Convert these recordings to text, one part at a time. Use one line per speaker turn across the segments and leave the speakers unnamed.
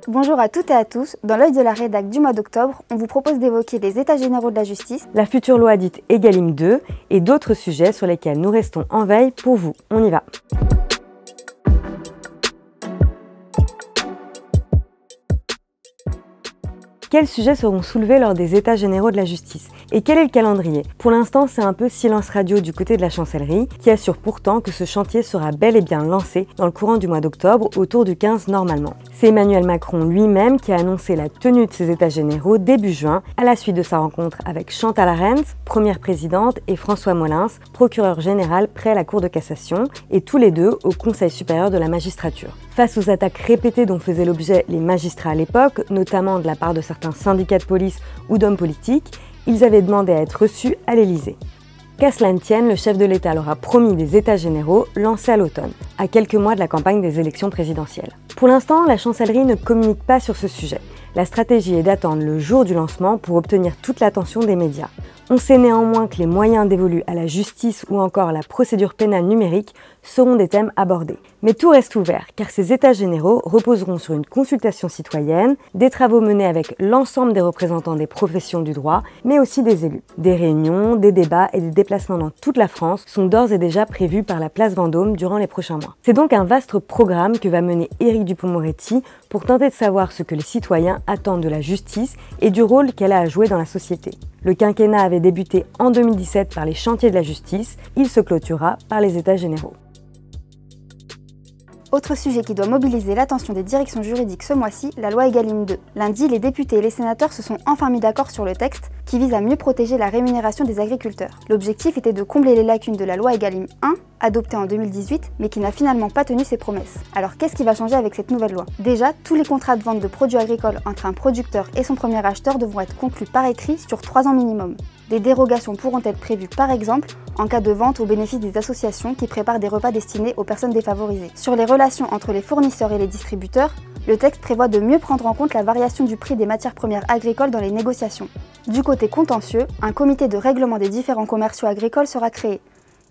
Bonjour à toutes et à tous, dans l'œil de la rédac du mois d'octobre, on vous propose d'évoquer les états généraux de la justice,
la future loi dite Egalim 2 et d'autres sujets sur lesquels nous restons en veille pour vous. On y va. Quels sujets seront soulevés lors des états généraux de la justice? Et quel est le calendrier? Pour l'instant, c'est un peu silence radio du côté de la chancellerie, qui assure pourtant que ce chantier sera bel et bien lancé dans le courant du mois d'octobre, autour du 15 normalement. C'est Emmanuel Macron lui-même qui a annoncé la tenue de ces états généraux début juin, à la suite de sa rencontre avec Chantal Arens, première présidente, et François Molins, procureur général près la Cour de cassation, et tous les deux au Conseil supérieur de la magistrature. Face aux attaques répétées dont faisaient l'objet les magistrats à l'époque, notamment de la part de certains syndicats de police ou d'hommes politiques, ils avaient demandé à être reçus à l'Élysée. Qu'à cela ne tienne, le chef de l'État leur a promis des états généraux lancés à l'automne, à quelques mois de la campagne des élections présidentielles. Pour l'instant, la chancellerie ne communique pas sur ce sujet. La stratégie est d'attendre le jour du lancement pour obtenir toute l'attention des médias. On sait néanmoins que les moyens dévolus à la justice ou encore à la procédure pénale numérique seront des thèmes abordés. Mais tout reste ouvert, car ces états généraux reposeront sur une consultation citoyenne, des travaux menés avec l'ensemble des représentants des professions du droit, mais aussi des élus. Des réunions, des débats et des déplacements dans toute la France sont d'ores et déjà prévus par la place Vendôme durant les prochains mois. C'est donc un vaste programme que va mener Éric Dupond-Moretti pour tenter de savoir ce que les citoyens attendent de la justice et du rôle qu'elle a à jouer dans la société. Le quinquennat avait débuté en 2017 par les chantiers de la justice, il se clôturera par les états généraux.
Autre sujet qui doit mobiliser l'attention des directions juridiques ce mois-ci, la loi Egalim 2. Lundi, les députés et les sénateurs se sont enfin mis d'accord sur le texte qui vise à mieux protéger la rémunération des agriculteurs. L'objectif était de combler les lacunes de la loi Egalim 1, adoptée en 2018, mais qui n'a finalement pas tenu ses promesses. Alors qu'est-ce qui va changer avec cette nouvelle loi? Déjà, tous les contrats de vente de produits agricoles entre un producteur et son premier acheteur devront être conclus par écrit sur 3 ans minimum. Des dérogations pourront être prévues par exemple en cas de vente au bénéfice des associations qui préparent des repas destinés aux personnes défavorisées. Sur les relations entre les fournisseurs et les distributeurs, le texte prévoit de mieux prendre en compte la variation du prix des matières premières agricoles dans les négociations. Du côté contentieux, un comité de règlement des différents commerciaux agricoles sera créé.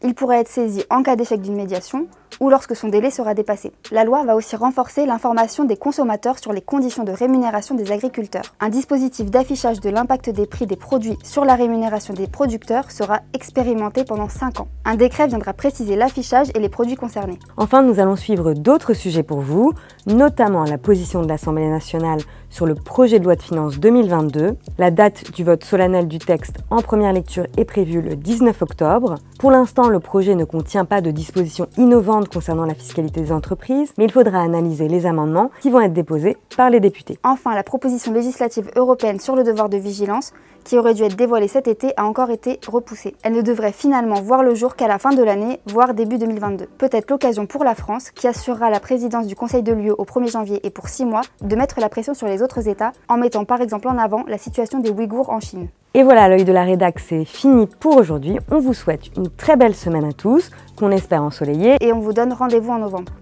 Il pourrait être saisi en cas d'échec d'une médiation ou lorsque son délai sera dépassé. La loi va aussi renforcer l'information des consommateurs sur les conditions de rémunération des agriculteurs. Un dispositif d'affichage de l'impact des prix des produits sur la rémunération des producteurs sera expérimenté pendant 5 ans. Un décret viendra préciser l'affichage et les produits concernés.
Enfin, nous allons suivre d'autres sujets pour vous, notamment la position de l'Assemblée nationale sur le projet de loi de finances 2022. La date du vote solennel du texte en première lecture est prévue le 19 octobre. Pour l'instant, le projet ne contient pas de dispositions innovantes concernant la fiscalité des entreprises, mais il faudra analyser les amendements qui vont être déposés par les députés.
Enfin, la proposition législative européenne sur le devoir de vigilance, qui aurait dû être dévoilée cet été, a encore été repoussée. Elle ne devrait finalement voir le jour qu'à la fin de l'année, voire début 2022. Peut-être l'occasion pour la France, qui assurera la présidence du Conseil de l'UE au 1er janvier et pour 6 mois, de mettre la pression sur les autres États, en mettant par exemple en avant la situation des Ouïghours en Chine.
Et voilà, l'œil de la rédac, c'est fini pour aujourd'hui. On vous souhaite une très belle semaine à tous, qu'on espère ensoleillée.
Et on vous donne rendez-vous en novembre.